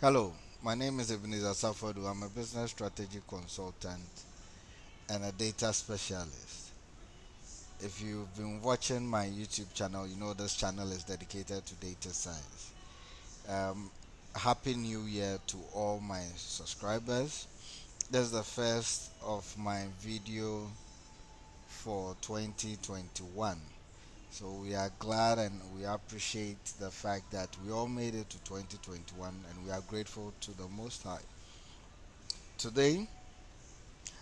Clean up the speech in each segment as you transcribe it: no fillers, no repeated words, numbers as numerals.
Hello, my name is Ebenezer Safodu. I'm a business strategy consultant and a data specialist. If you've been watching my YouTube channel, you know this channel is dedicated to data science. Um, Happy New Year to all my subscribers. This is the first of my video for 2021. So we are glad and we appreciate the fact that we all made it to 2021 and we are grateful to the Most High. Today,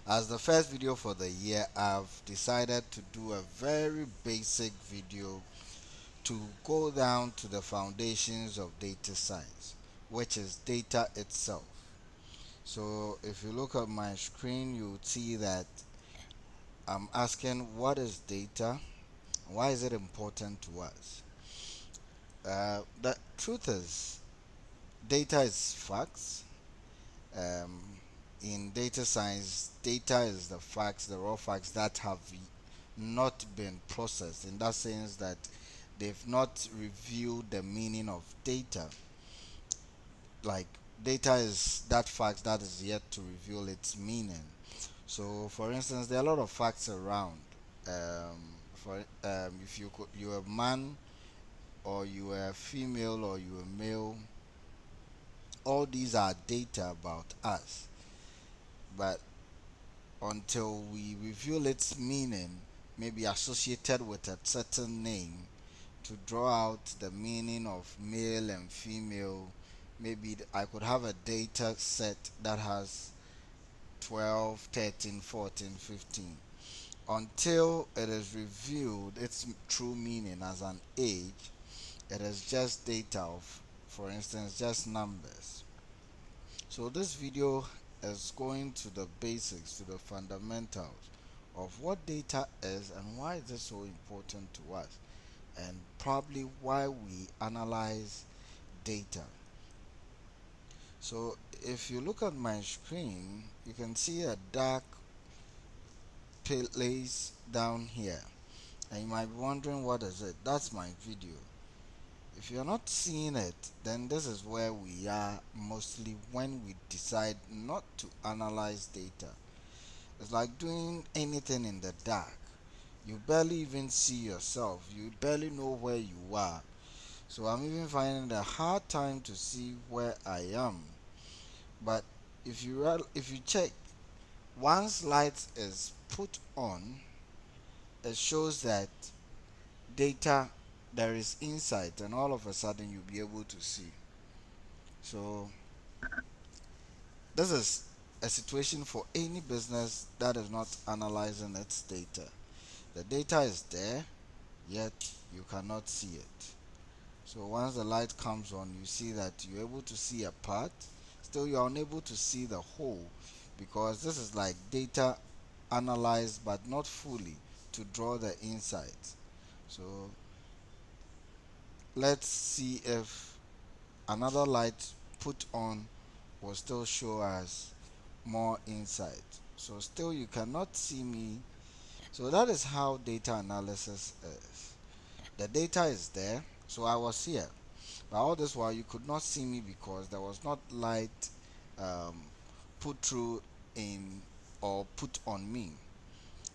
as the first video for the year, I've decided to do a very basic video to go down to the foundations of data science, which is data itself. So if you look at my screen, you'll see that I'm asking what is data? Why is it important to us? The truth is, data is facts. Um, in data science, data is the facts, the raw facts that have not been processed, in that sense that they've not revealed the meaning of data. Like, data is that fact that is yet to reveal its meaning. So for instance, there are a lot of facts around. If you're a man, or you are a female, or you are a male, all these are data about us. But until we reveal its meaning, maybe associated with a certain name, to draw out the meaning of male and female. Maybe I could have a data set that has 12, 13, 14, 15. Until it is revealed its true meaning as an age, it is just data of, for instance, just numbers. So this video is going to the basics, to the fundamentals of what data is and why is it so important to us, and probably why we analyze data. So if you look at my screen, you can see a dark place down here, and you might be wondering what is it. That's my video. If you're not seeing it, then this is where we are mostly when we decide not to analyze data. It's like doing anything in the dark. You barely even see yourself. You barely know where you are. So I'm even finding it a hard time to see where I am. But if you check, once light is put on, it shows that data, there is insight, and all of a sudden you'll be able to see. So this is a situation for any business that is not analyzing its data. The data is there, yet you cannot see it. So once the light comes on, you see that you're able to see a part. Still, you're unable to see the whole, because this is like data analyzed but not fully to draw the insights. So let's see if another light put on will still show us more insight. So still you cannot see me. So that is how data analysis is. The data is there, so I was here. But all this while you could not see me because there was not light um, put through in or put on me.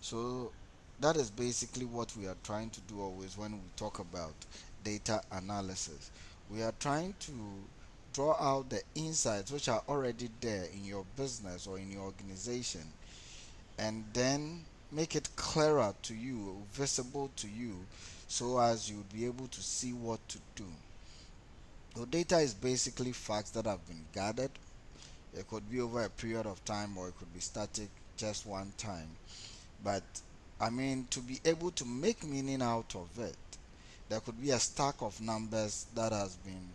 So that is basically what we are trying to do always when we talk about data analysis. We are trying to draw out the insights which are already there in your business or in your organization, and then make it clearer to you, visible to you, so as you'll be able to see what to do. So data is basically facts that have been gathered. It could be over a period of time or it could be static just one time. But I mean, to be able to make meaning out of it, there could be a stack of numbers that has been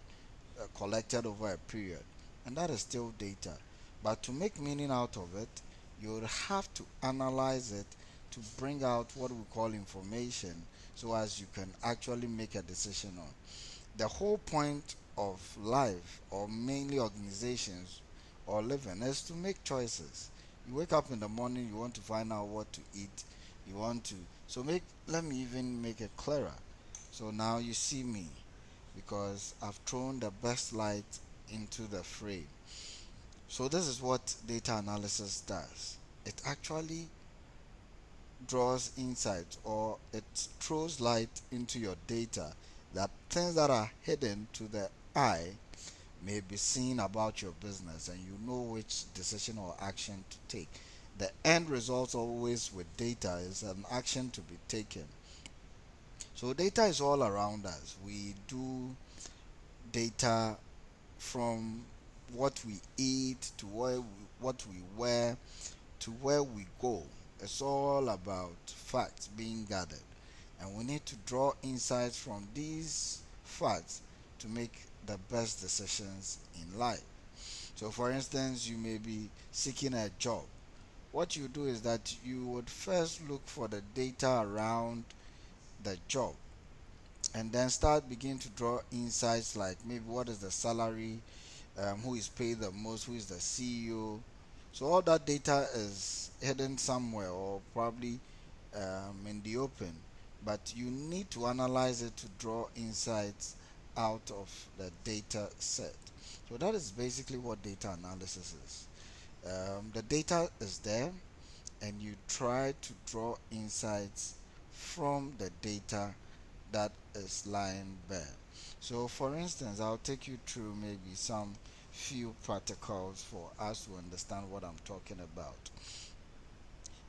collected over a period, and that is still data. But to make meaning out of it, you would have to analyze it to bring out what we call information, so as you can actually make a decision on. The whole point of life, or mainly organizations or living, is to make choices. You wake up in the morning, you want to find out what to eat, you want to, so make let me even make it clearer. So now you see me because I've thrown the best light into the frame. So this is what data analysis does. It actually draws insight, or it throws light into your data, that things that are hidden to the eye may be seen about your business, and you know which decision or action to take. The end result always with data is an action to be taken. So data is all around us. We do data from what we eat to what we wear to where we go. It's all about facts being gathered, and we need to draw insights from these facts to make the best decisions in life. So, for instance, you may be seeking a job. What you do is that you would first look for the data around the job, and then start begin to draw insights like maybe what is the salary, who is paid the most, who is the CEO. So all that data is hidden somewhere, or probably in the open, but you need to analyze it to draw insights out of the data set. So that is basically what data analysis is. The data is there, and you try to draw insights from the data that is lying bare. So, for instance, I'll take you through maybe some few protocols for us to understand what I'm talking about.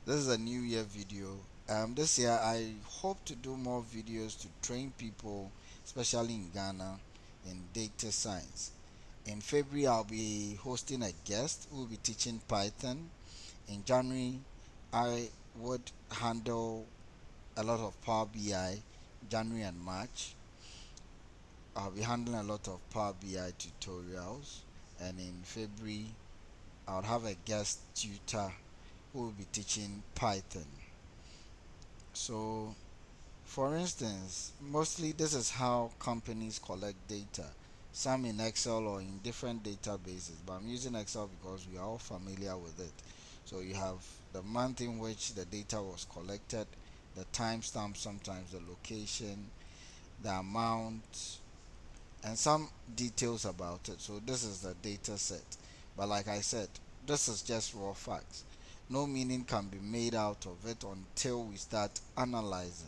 This is a new year video. This year, I hope to do more videos to train people, especially in Ghana, in data science. In February, I'll be hosting a guest who will be teaching Python. In January, I would handle a lot of Power BI. January and March, I'll be handling a lot of Power BI tutorials. And in February, I'll have a guest tutor who will be teaching Python. So, for instance, mostly this is how companies collect data. Some in Excel or in different databases, but I'm using Excel because we are all familiar with it. So you have the month in which the data was collected, the timestamp, sometimes the location, the amount, and some details about it. So this is the data set. But like I said, this is just raw facts. No meaning can be made out of it until we start analyzing.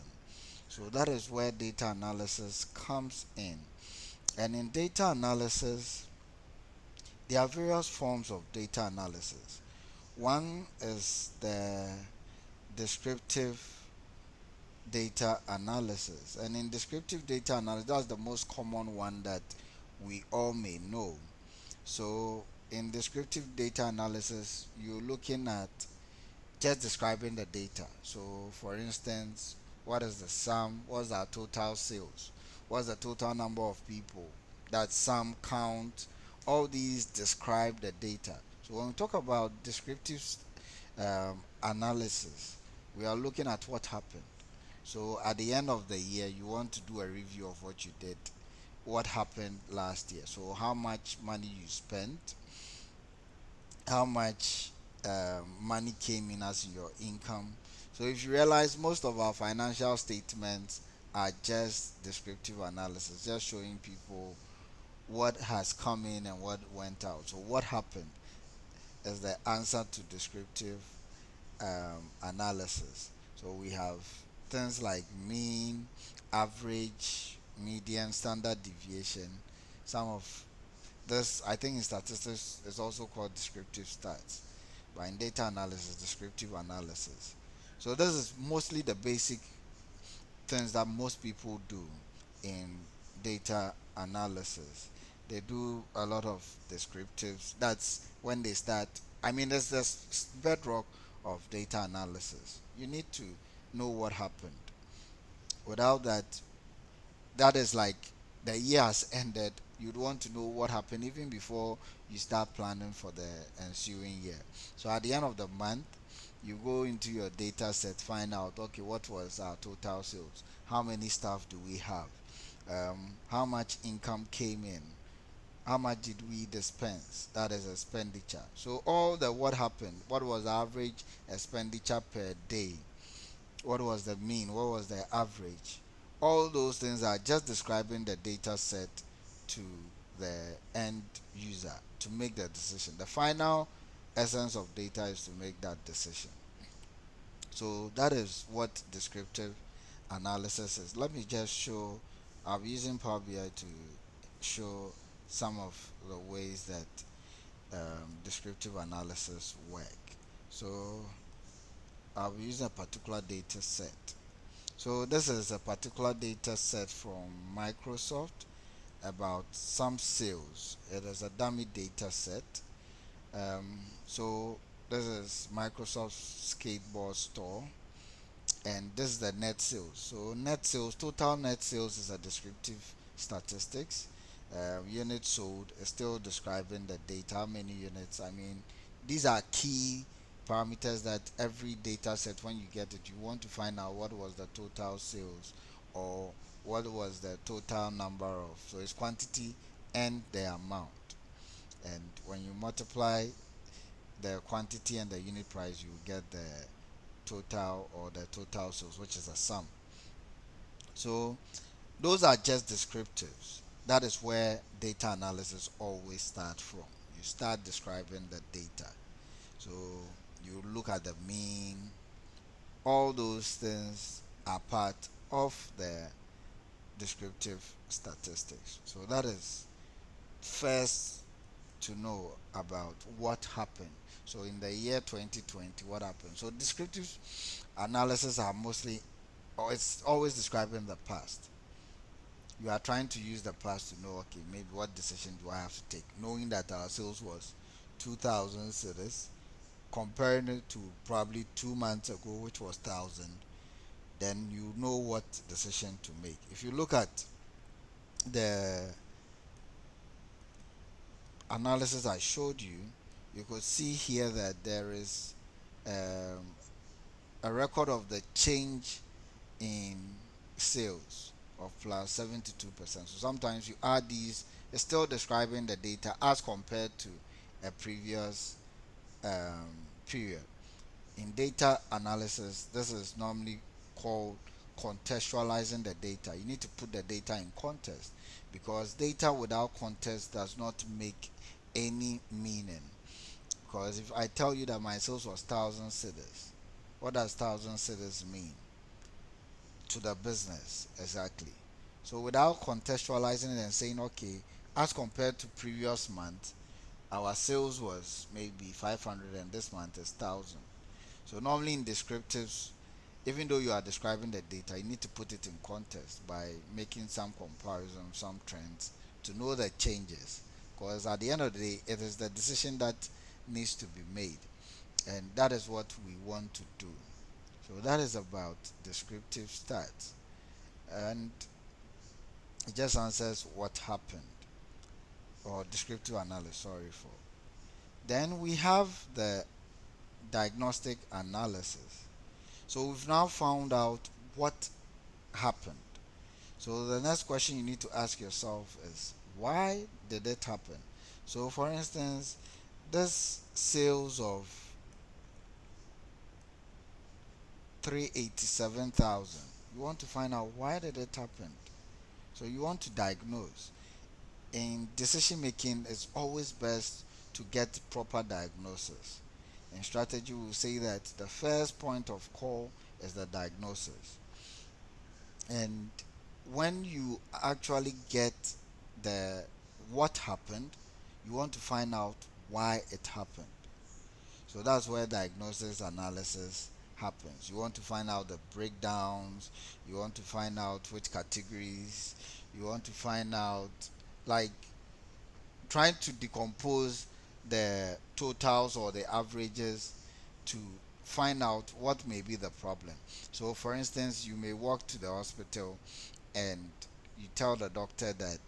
So that is where data analysis comes in. And in data analysis, there are various forms of data analysis. One is the descriptive data analysis. And in descriptive data analysis, that's the most common one that we all may know. So in descriptive data analysis, you're looking at just describing the data. So for instance, what is the sum? What's our total sales? What's the total number of people? That sum count. All these describe the data. So when we talk about descriptive analysis, we are looking at what happened. So at the end of the year, you want to do a review of what you did, what happened last year. So how much money you spent, how much money came in as your income. So if you realize most of our financial statements are just descriptive analysis, just showing people what has come in and what went out. So what happened is the answer to descriptive analysis. So we have things like mean, average, median, standard deviation. Some of this, I think, in statistics is also called descriptive stats, but in data analysis, descriptive analysis. So this is mostly the basic things that most people do in data analysis. They do a lot of descriptives. That's when they start. I mean, there's this bedrock of data analysis. You need to know what happened. Without that, that is like the year has ended. You'd want to know what happened even before you start planning for the ensuing year. So at the end of the month, you go into your data set, find out, okay, what was our total sales? How many staff do we have? How much income came in? How much did we dispense? That is expenditure. So all the what happened, what was the average expenditure per day? What was the mean? What was the average? All those things are just describing the data set to the end user to make the decision. The final essence of data is to make that decision. So that is what descriptive analysis is. Let me just show. I'm using Power BI to show some of the ways that descriptive analysis work. So I'll use a particular data set. So this is a particular data set from Microsoft about some sales. It is a dummy data set. So this is Microsoft skateboard store, and this is the net sales. So net sales, total net sales is a descriptive statistics. Units sold is still describing the data, how many units. I mean, these are key parameters that every data set, when you get it, you want to find out what was the total sales, or what was the total number of. So it's quantity and the amount. And when you multiply the quantity and the unit price, you get the total, or the total sales, which is a sum. So those are just descriptives. That is where data analysis always starts from. You start describing the data. So you look at the mean. All those things are part of the descriptive statistics. So that is first to know about what happened. So in the year 2020, what happened? So descriptive analysis are mostly, or it's always describing the past. You are trying to use the past to know, okay, maybe what decision do I have to take, knowing that our sales was 2,000 cities, comparing it to probably 2 months ago, which was 1,000. Then you know what decision to make. If you look at the analysis I showed you, you could see here that there is um, a record of the change in sales of plus 72%. So sometimes you add these, it's still describing the data as compared to a previous um, period. In data analysis, this is normally called contextualizing the data. You need to put the data in context, because data without context does not make any meaning. Because if I tell you that my sales was 1,000 cities, what does 1,000 cities mean to the business exactly? So without contextualizing it and saying, okay, as compared to previous month, our sales was maybe 500 and this month is 1,000. So normally in descriptives, even though you are describing the data, you need to put it in context by making some comparison, some trends to know the changes. Because at the end of the day, it is the decision that needs to be made, and that is what we want to do. So that is about descriptive stats, and it just answers what happened, or descriptive analysis. Sorry for. Then we have the diagnostic analysis. So we've now found out what happened. So the next question you need to ask yourself is, why did it happen? So for instance, this sales of 387,000, you want to find out why did it happen. So you want to diagnose. In decision making, it's always best to get proper diagnosis. In strategy, we will say that the first point of call is the diagnosis. And when you actually get the what happened, you want to find out why it happened. So that's where diagnosis analysis happens. You want to find out the breakdowns, you want to find out which categories, you want to find out, like, trying to decompose the totals or the averages to find out what may be the problem. So for instance, you may walk to the hospital and you tell the doctor that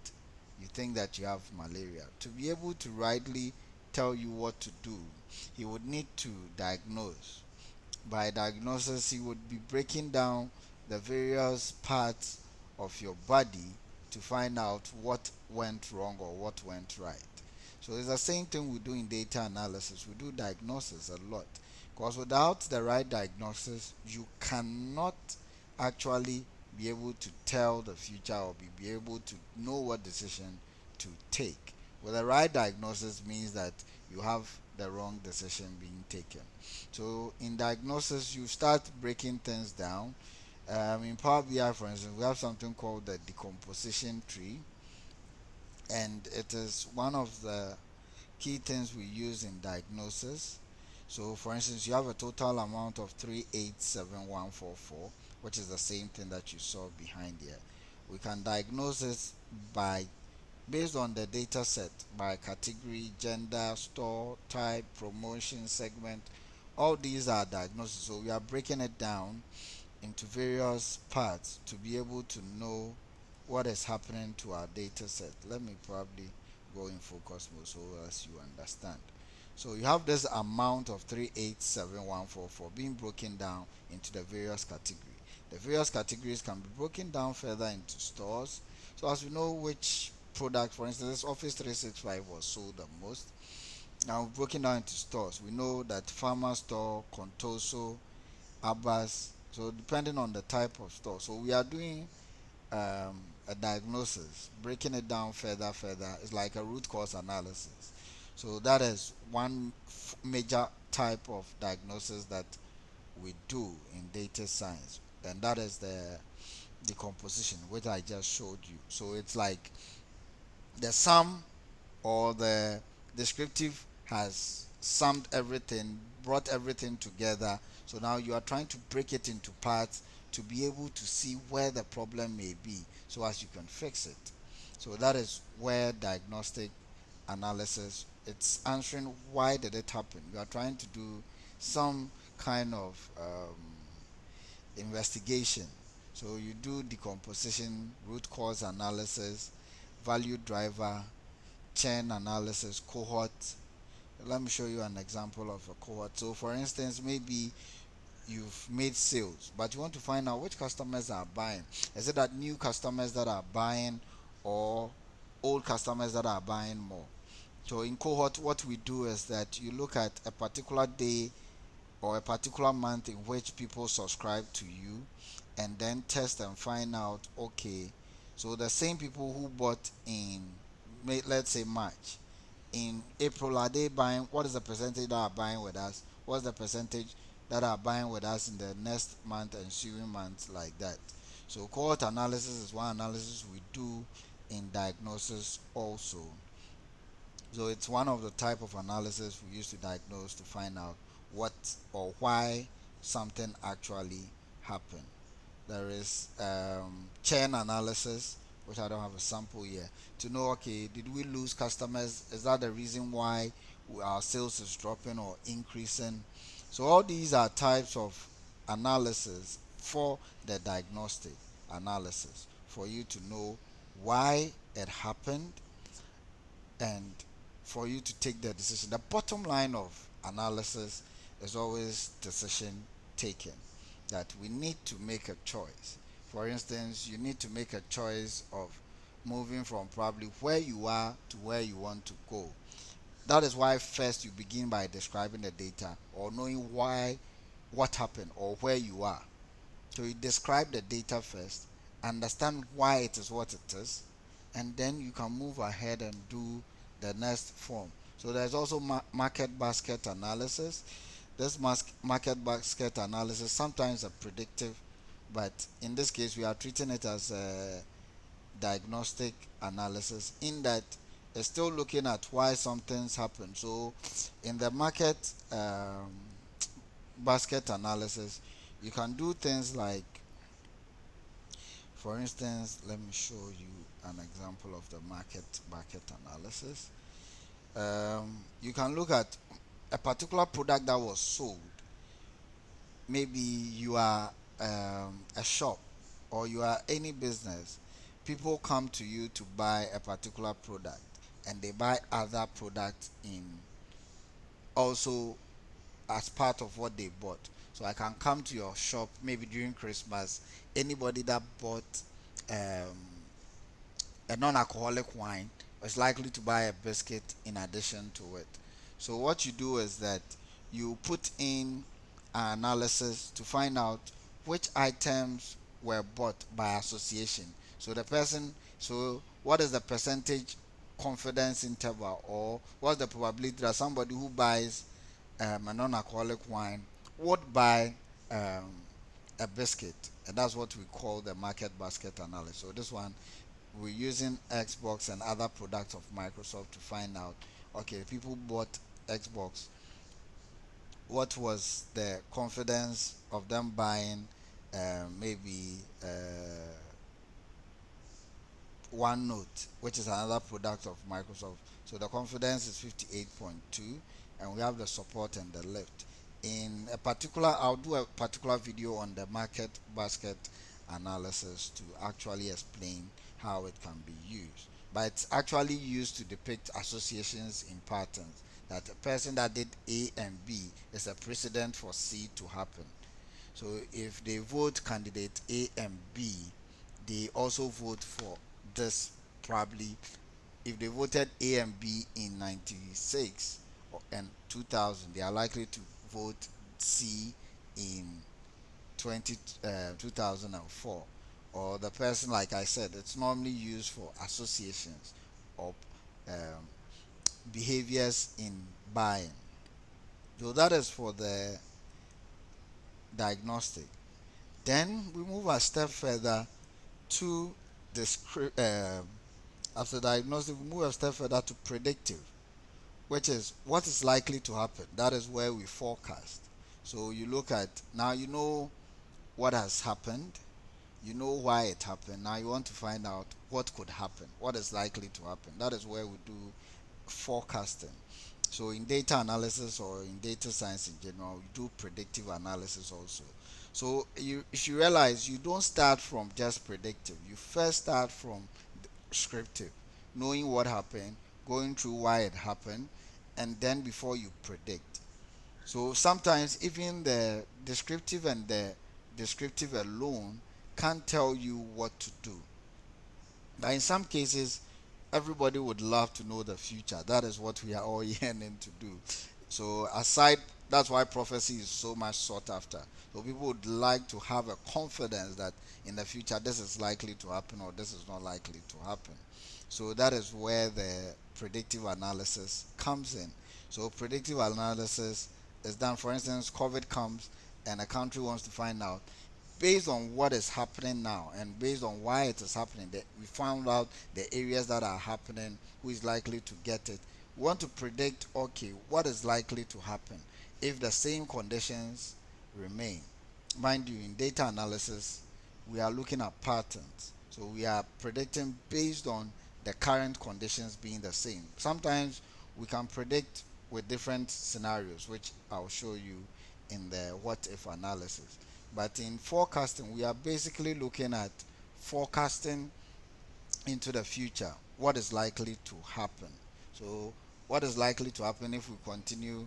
you think that you have malaria. To be able to rightly tell you what to do, he would need to diagnose. By diagnosis, he would be breaking down the various parts of your body to find out what went wrong or what went right. So it's the same thing we do in data analysis. We do diagnosis a lot, because without the right diagnosis, you cannot actually be able to tell the future, or be able to know what decision to take. With the right diagnosis means that you have the wrong decision being taken. So in diagnosis, you start breaking things down. In Power BI, for instance, we have something called the decomposition tree, and it is one of the key things we use in diagnosis. So, for instance, you have a total amount of 387144, which is the same thing that you saw behind here. We can diagnose it by based on the data set by category, gender, store type, promotion, segment. All these are diagnoses. So we are breaking it down into various parts to be able to know what is happening to our data set. Let me probably go in focus mode so as you understand. So you have this amount of 387144 being broken down into the various categories. The various categories can be broken down further into stores. So as we know which product, for instance, Office 365 was sold the most. Now broken down into stores, we know that Pharma Store, Contoso, Abbas. So depending on the type of store, so we are doing a diagnosis, breaking it down further. It's like a root cause analysis. So that is one major type of diagnosis that we do in data science, and that is the decomposition, which I just showed you. So it's like the sum or the descriptive has summed everything, brought everything together. So now you are trying to break it into parts to be able to see where the problem may be so as you can fix it. So that is where diagnostic analysis, it's answering why did it happen. You are trying to do some kind of investigation. So you do decomposition, root cause analysis, value driver, chain analysis, cohort. Let me show you an example of a cohort. So for instance, maybe you've made sales, but you want to find out which customers are buying. Is it that new customers that are buying or old customers that are buying more? So in cohort, what we do is that you look at a particular day or a particular month in which people subscribe to you, and then test and find out, okay, so the same people who bought in, let's say March, in April, are they buying? What is the percentage that are buying with us? What's the percentage that are buying with us in the next month, ensuing months, like that? So cohort analysis is one analysis we do in diagnosis also. So it's one of the type of analysis we use to diagnose to find out what or why something actually happened. There is churn analysis, which I don't have a sample here, to know, okay, did we lose customers? Is that the reason why our sales is dropping or increasing? So all these are types of analysis for the diagnostic analysis for you to know why it happened and for you to take the decision. The bottom line of analysis is always decision taking, that we need to make a choice. For instance, you need to make a choice of moving from probably where you are to where you want to go. That is why first you begin by describing the data or knowing why, what happened, or where you are. So you describe the data first, understand why it is what it is, and then you can move ahead and do the next form. So there's also market basket analysis. This market basket analysis sometimes a predictive, but in this case we are treating it as a diagnostic analysis, in that it's still looking at why something's happened. So in the market basket analysis, you can do things like, for instance, let me show you an example of the market basket analysis. You can look at a particular product that was sold. Maybe you are a shop or you are any business. People come to you to buy a particular product, and they buy other products in also as part of what they bought. So I can come to your shop maybe during Christmas. Anybody that bought um, a non-alcoholic wine is likely to buy a biscuit in addition to it. So what you do is that you put in an analysis to find out which items were bought by association. So the person, so what is the percentage confidence interval, or what's the probability that somebody who buys a non-alcoholic wine would buy um, a biscuit, and that's what we call the market basket analysis. So this one, we're using Xbox and other products of Microsoft to find out, okay, people bought Xbox, what was the confidence of them buying maybe OneNote, which is another product of Microsoft. So the confidence is 58.2, and we have the support and the lift. In a particular, I'll do a particular video on the market basket analysis to actually explain how it can be used. But it's actually used to depict associations in patterns. That a person that did A and B is a precedent for C to happen. So if they vote candidate A and B, they also vote for this probably. If they voted A and B in 96 and 2000, they are likely to vote C in 2004. Or the person, like I said, it's normally used for associations of um, behaviors in buying. So that is for the diagnostic. Then we move a step further to the after diagnostic, we move a step further to predictive, which is what is likely to happen. That is where we forecast. So you look at, now you know what has happened, you know why it happened. Now you want to find out what could happen, what is likely to happen. That is where we do forecasting. So in data analysis or in data science in general, we do predictive analysis also. So if you realize, you don't start from just predictive, you first start from descriptive, knowing what happened, going through why it happened, and then before you predict. So sometimes even the descriptive and the descriptive alone can't tell you what to do. But in some cases, everybody would love to know the future. That is what we are all yearning to do. So aside, that's why prophecy is so much sought after. So people would like to have a confidence that in the future this is likely to happen or this is not likely to happen. So that is where the predictive analysis comes in. So predictive analysis is done. For instance, COVID comes and a country wants to find out, based on what is happening now and based on why it is happening, that we found out the areas that are happening, who is likely to get it. We want to predict, okay, what is likely to happen if the same conditions remain. Mind you, in data analysis, we are looking at patterns. So we are predicting based on the current conditions being the same. Sometimes we can predict with different scenarios, which I'll show you in the what if analysis. But in forecasting, we are basically looking at forecasting into the future, what is likely to happen. So, what is likely to happen if we continue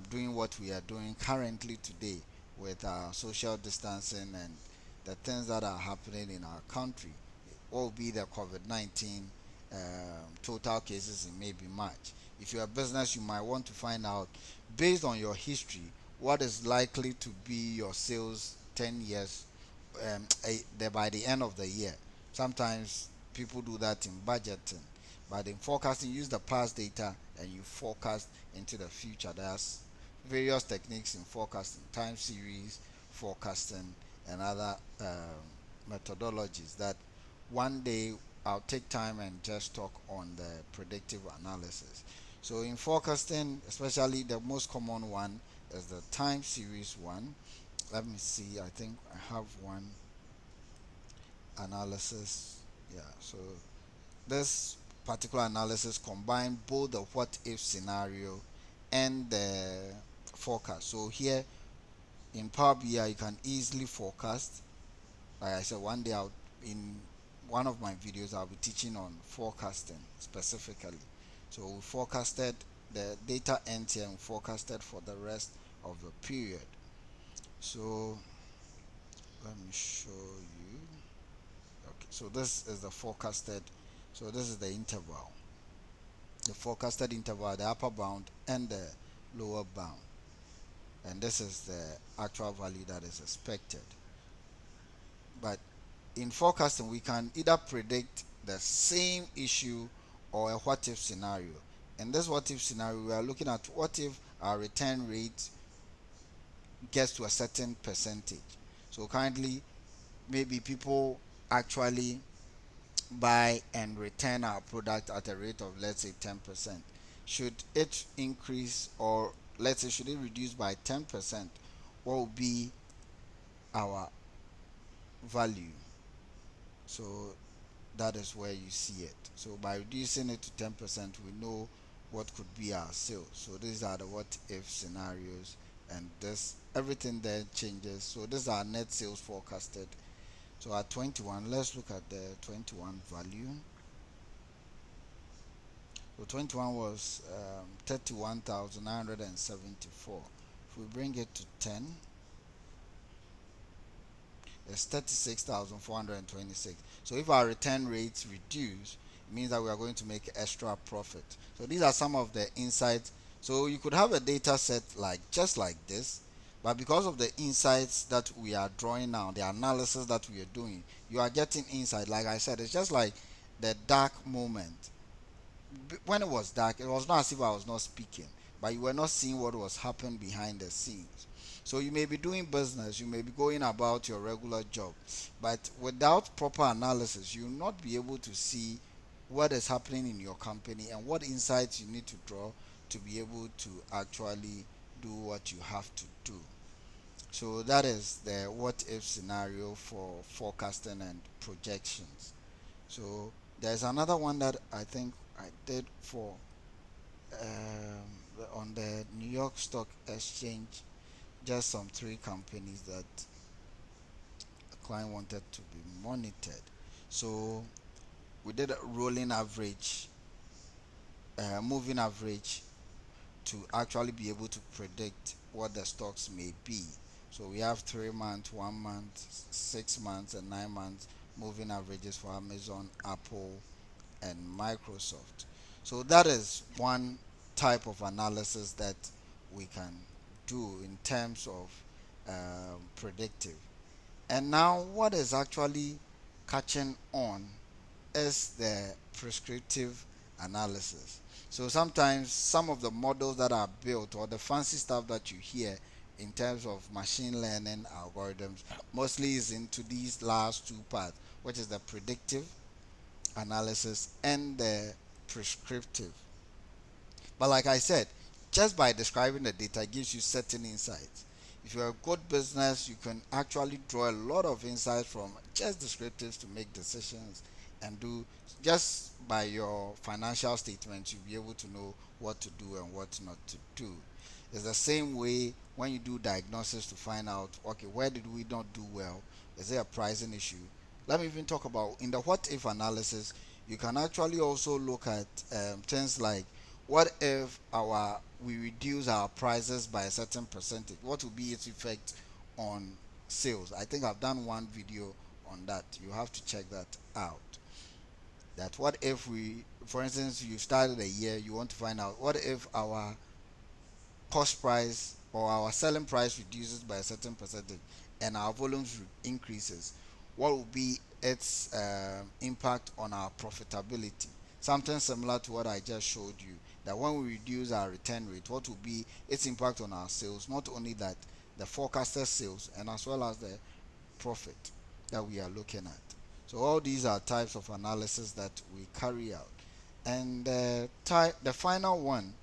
doing what we are doing currently today with social distancing and the things that are happening in our country? What will be the COVID 19 total cases in maybe March? If you're a business, you might want to find out, based on your history, what is likely to be your sales 10 years by the end of the year. Sometimes people do that in budgeting, but in forecasting, use the past data and you forecast into the future. There's various techniques in forecasting, time series forecasting, and other methodologies that one day I'll take time and just talk on the predictive analysis. So in forecasting, especially the most common one is the time series one. Let me see, I think I have one analysis. Yeah, so this particular analysis combine both the what if scenario and the forecast. So here in Power BI you can easily forecast. Like I said, one day I'll, in one of my videos, I'll be teaching on forecasting specifically. So we forecasted the data ends here and forecasted for the rest of the period. So let me show you. Okay, so this is the forecasted. So this is the interval. The forecasted interval, the upper bound and the lower bound. And this is the actual value that is expected. But in forecasting, we can either predict the same issue or a what if scenario. In this what if scenario, we are looking at what if our return rate gets to a certain percentage. So currently, maybe people actually buy and return our product at a rate of, let's say, 10%. Should it increase, or let's say, should it reduce by 10%? What will be our value? So that is where you see it. So by reducing it to 10%, we know what could be our sales. So these are the what if scenarios, and this everything there changes. So these are net sales forecasted. So at 21, let's look at the 21 value. So 21 was 31,974. If we bring it to 10, it's 36,426. So if our return rates reduce, it means that we are going to make extra profit. So these are some of the insights. So you could have a data set like just like this, but because of the insights that we are drawing now, the analysis that we are doing, you are getting insight. Like I said, it's just like the dark moment. When it was dark, it was not as if I was not speaking, but you were not seeing what was happening behind the scenes. So you may be doing business, you may be going about your regular job, but without proper analysis, you will not be able to see what is happening in your company and what insights you need to draw to be able to actually do what you have to do. So that is the what if scenario for forecasting and projections. So there's another one that I think I did for on the New York Stock Exchange, just some three companies that the client wanted to be monitored. So we did a rolling average, moving average, to actually be able to predict what the stocks may be. So we have 3 months, 1 month, 6 months, and 9 months moving averages for Amazon, Apple, and Microsoft. So that is one type of analysis that we can do in terms of predictive. And now, what is actually catching on is the prescriptive analysis. So sometimes some of the models that are built, or the fancy stuff that you hear in terms of machine learning algorithms, mostly is into these last two parts, which is the predictive analysis and the prescriptive. But like I said, just by describing the data gives you certain insights. If you're a good business, you can actually draw a lot of insights from just descriptives to make decisions and do just by your financial statements, you'll be able to know what to do and what not to do. It's the same way when you do diagnosis to find out, okay, where did we not do well? Is there a pricing issue? Let me even talk about in the what if analysis, you can actually also look at things like what if our we reduce our prices by a certain percentage? What will be its effect on sales? I think I've done one video on that. You have to check that out. That what if we, for instance, you started a year, you want to find out what if our cost price or our selling price reduces by a certain percentage and our volumes increases, what will be its impact on our profitability? Something similar to what I just showed you, that when we reduce our return rate, what will be its impact on our sales? Not only that, the forecasted sales, and as well as the profit that we are looking at. So all these are types of analysis that we carry out. And the final one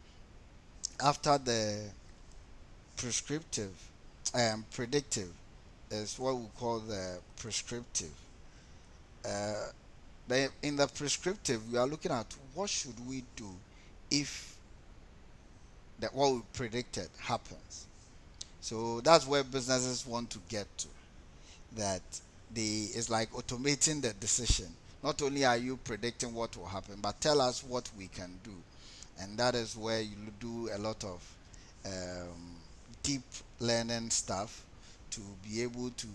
after the prescriptive and predictive is what we call the prescriptive. Uh, in the prescriptive, we are looking at what should we do if that what we predicted happens. So that's where businesses want to get to. That they it's like automating the decision. Not only are you predicting what will happen, but tell us what we can do, and that is where you do a lot of um, deep learning stuff to be able to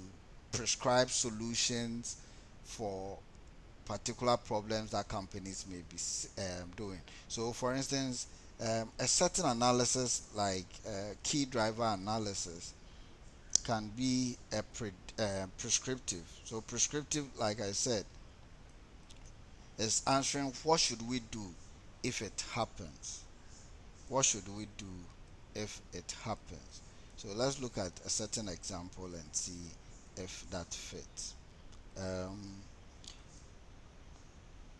prescribe solutions for particular problems that companies may be doing. So, for instance, a certain analysis like key driver analysis can be a prescriptive. So, prescriptive, like I said, is answering what should we do if it happens? What should we do if it happens? So let's look at a certain example and see if that fits. Um,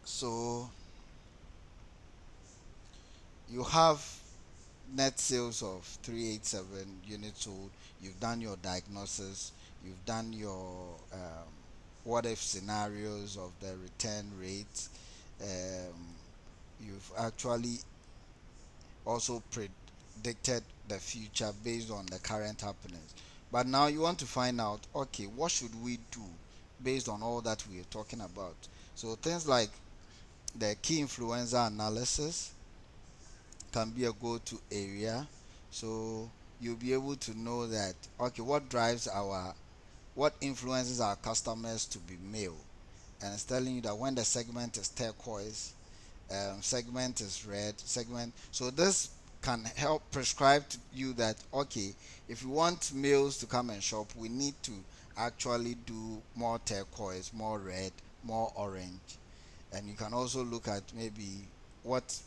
so you have net sales of 387 units sold. You've done your diagnosis. You've done your what if scenarios of the return rate. You've actually also predicted the future based on the current happenings. But now you want to find out, okay, what should we do based on all that we are talking about? So things like the key influencer analysis can be a go-to area. So you'll be able to know that, okay, what influences our customers to be male, and it's telling you that when the segment is turquoise, segment is red, segment. So this can help prescribe to you that, okay, if you want males to come and shop, we need to actually do more turquoise, more red, more orange. And you can also look at maybe what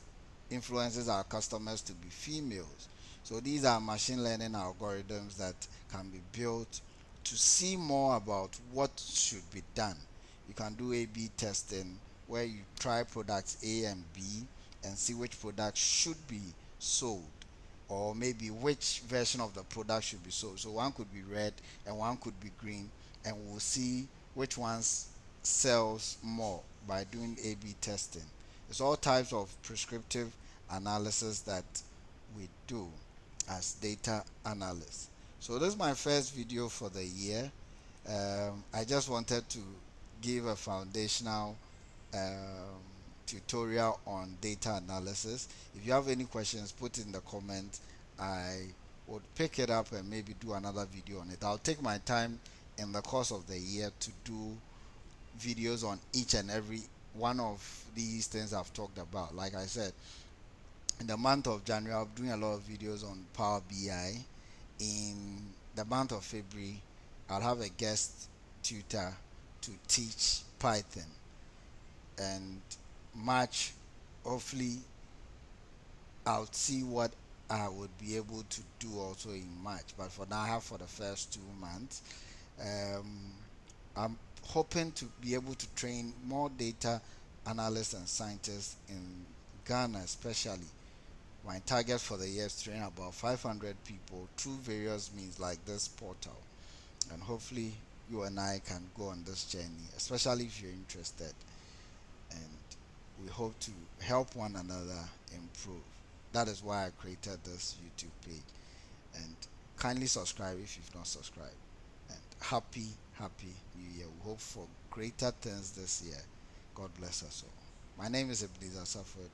influences our customers to be females. So these are machine learning algorithms that can be built to see more about what should be done. You can do A/B testing where you try products A and B and see which product should be sold, or maybe which version of the product should be sold. So one could be red and one could be green, and we'll see which ones sells more by doing A/B testing. It's all types of prescriptive analysis that we do as data analysts. So this is my first video for the year. I just wanted to give a foundational um, tutorial on data analysis. If you have any questions, put in the comment. I would pick it up and maybe do another video on it. I'll take my time in the course of the year to do videos on each and every one of these things I've talked about. Like I said, in the month of January, I'm doing a lot of videos on Power BI. In the month of February, I'll have a guest tutor to teach Python. And March, hopefully, I'll see what I would be able to do also in March. But for now, I have for the first 2 months. Um, I'm hoping to be able to train more data analysts and scientists in Ghana, especially. My target for the year is to train about 500 people through various means like this portal. And hopefully, you and I can go on this journey, especially if you're interested. And we hope to help one another improve. That is why I created this YouTube page. And kindly subscribe if you've not subscribed. And happy New Year. We hope for greater things this year. God bless us all. My name is Ebenezer Safford.